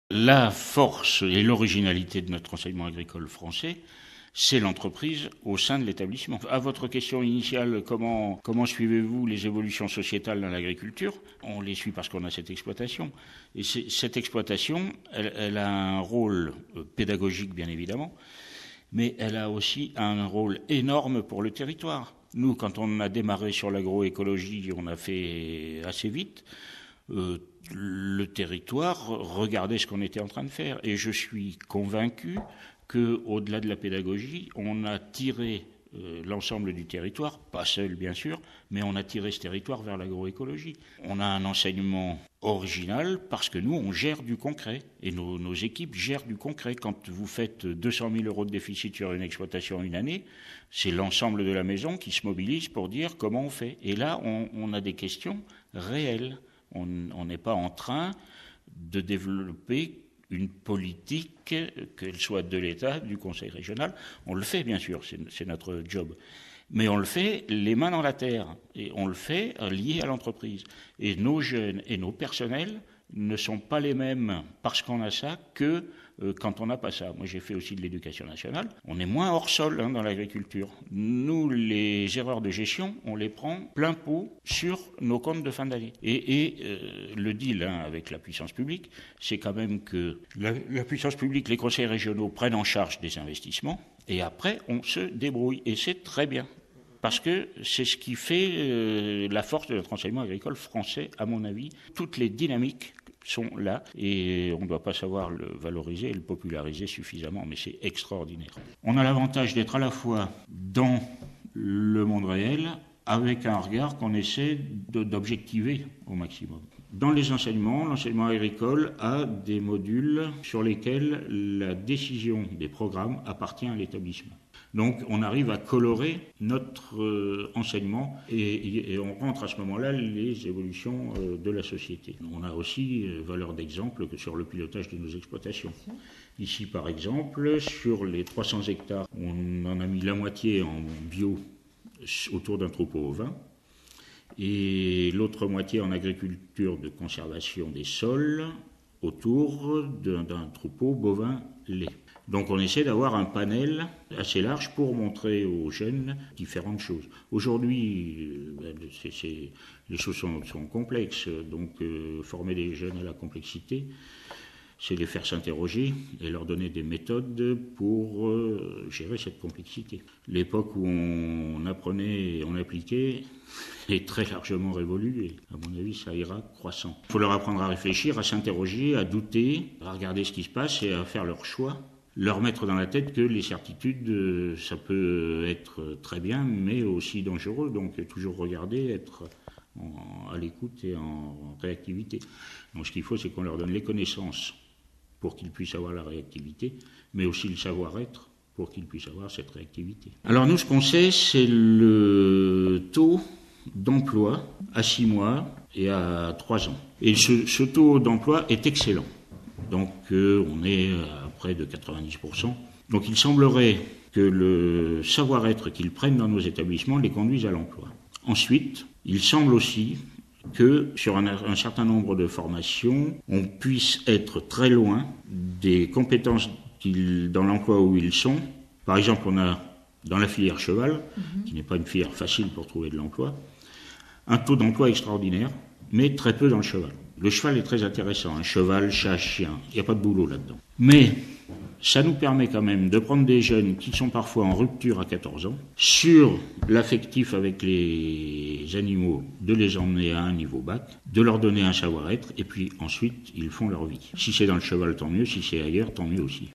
La force et l'originalité de notre enseignement agricole français, c'est l'entreprise au sein de l'établissement. À votre question initiale, comment suivez-vous les évolutions sociétales dans l'agriculture ? On les suit parce qu'on a cette exploitation. Et cette exploitation, elle a un rôle pédagogique, bien évidemment, mais elle a aussi un rôle énorme pour le territoire. Nous, quand on a démarré sur l'agroécologie, on a fait assez vite. Le territoire regardait ce qu'on était en train de faire. Et je suis convaincu qu'au-delà de la pédagogie, on a tiré l'ensemble du territoire, pas seul bien sûr, mais on a tiré ce territoire vers l'agroécologie. On a un enseignement original parce que nous, on gère du concret. Et nos équipes gèrent du concret. Quand vous faites 200 000 euros de déficit sur une exploitation une année, c'est l'ensemble de la maison qui se mobilise pour dire comment on fait. Et là, on a des questions réelles. On n'est pas en train de développer une politique, qu'elle soit de l'État, du Conseil régional. On le fait, bien sûr, c'est notre job. Mais on le fait les mains dans la terre. Et on le fait lié à l'entreprise. Et nos jeunes et nos personnels ne sont pas les mêmes parce qu'on a ça que quand on n'a pas ça. Moi, j'ai fait aussi de l'éducation nationale. On est moins hors sol dans l'agriculture. Nous, les erreurs de gestion, on les prend plein pot sur nos comptes de fin d'année. Et le deal avec la puissance publique, c'est quand même que la puissance publique, les conseils régionaux prennent en charge des investissements et après, on se débrouille. Et c'est très bien. Parce que c'est ce qui fait la force de notre enseignement agricole français, à mon avis. Toutes les dynamiques sont là et on ne doit pas savoir le valoriser et le populariser suffisamment, mais c'est extraordinaire. On a l'avantage d'être à la fois dans le monde réel avec un regard qu'on essaie d'objectiver au maximum. Dans les enseignements, l'enseignement agricole a des modules sur lesquels la décision des programmes appartient à l'établissement. Donc on arrive à colorer notre enseignement et on rentre à ce moment-là les évolutions de la société. On a aussi valeur d'exemple que sur le pilotage de nos exploitations. Ici par exemple, sur les 300 hectares, on en a mis la moitié en bio autour d'un troupeau ovin et l'autre moitié en agriculture de conservation des sols autour d'un troupeau bovin lait. Donc on essaie d'avoir un panel assez large pour montrer aux jeunes différentes choses. Aujourd'hui, les choses sont complexes, donc former les jeunes à la complexité, c'est les faire s'interroger et leur donner des méthodes pour gérer cette complexité. L'époque où on apprenait et on appliquait est très largement révolue et à mon avis ça ira croissant. Il faut leur apprendre à réfléchir, à s'interroger, à douter, à regarder ce qui se passe et à faire leur choix. Leur mettre dans la tête que les certitudes, ça peut être très bien, mais aussi dangereux. Donc toujours regarder, être à l'écoute et en réactivité. Donc ce qu'il faut, c'est qu'on leur donne les connaissances pour qu'ils puissent avoir la réactivité, mais aussi le savoir-être pour qu'ils puissent avoir cette réactivité. Alors nous, ce qu'on sait, c'est le taux d'emploi à 6 mois et à 3 ans. Et ce taux d'emploi est excellent. Donc on est à près de 90%. Donc il semblerait que le savoir-être qu'ils prennent dans nos établissements les conduise à l'emploi. Ensuite, il semble aussi que sur un certain nombre de formations, on puisse être très loin des compétences dans l'emploi où ils sont. Par exemple, on a dans la filière cheval, qui n'est pas une filière facile pour trouver de l'emploi, un taux d'emploi extraordinaire, mais très peu dans le cheval. Le cheval est très intéressant, un cheval, chat, chien, il n'y a pas de boulot là-dedans. Mais ça nous permet quand même de prendre des jeunes qui sont parfois en rupture à 14 ans, sur l'affectif avec les animaux, de les emmener à un niveau bac, de leur donner un savoir-être, et puis ensuite ils font leur vie. Si c'est dans le cheval, tant mieux, si c'est ailleurs, tant mieux aussi.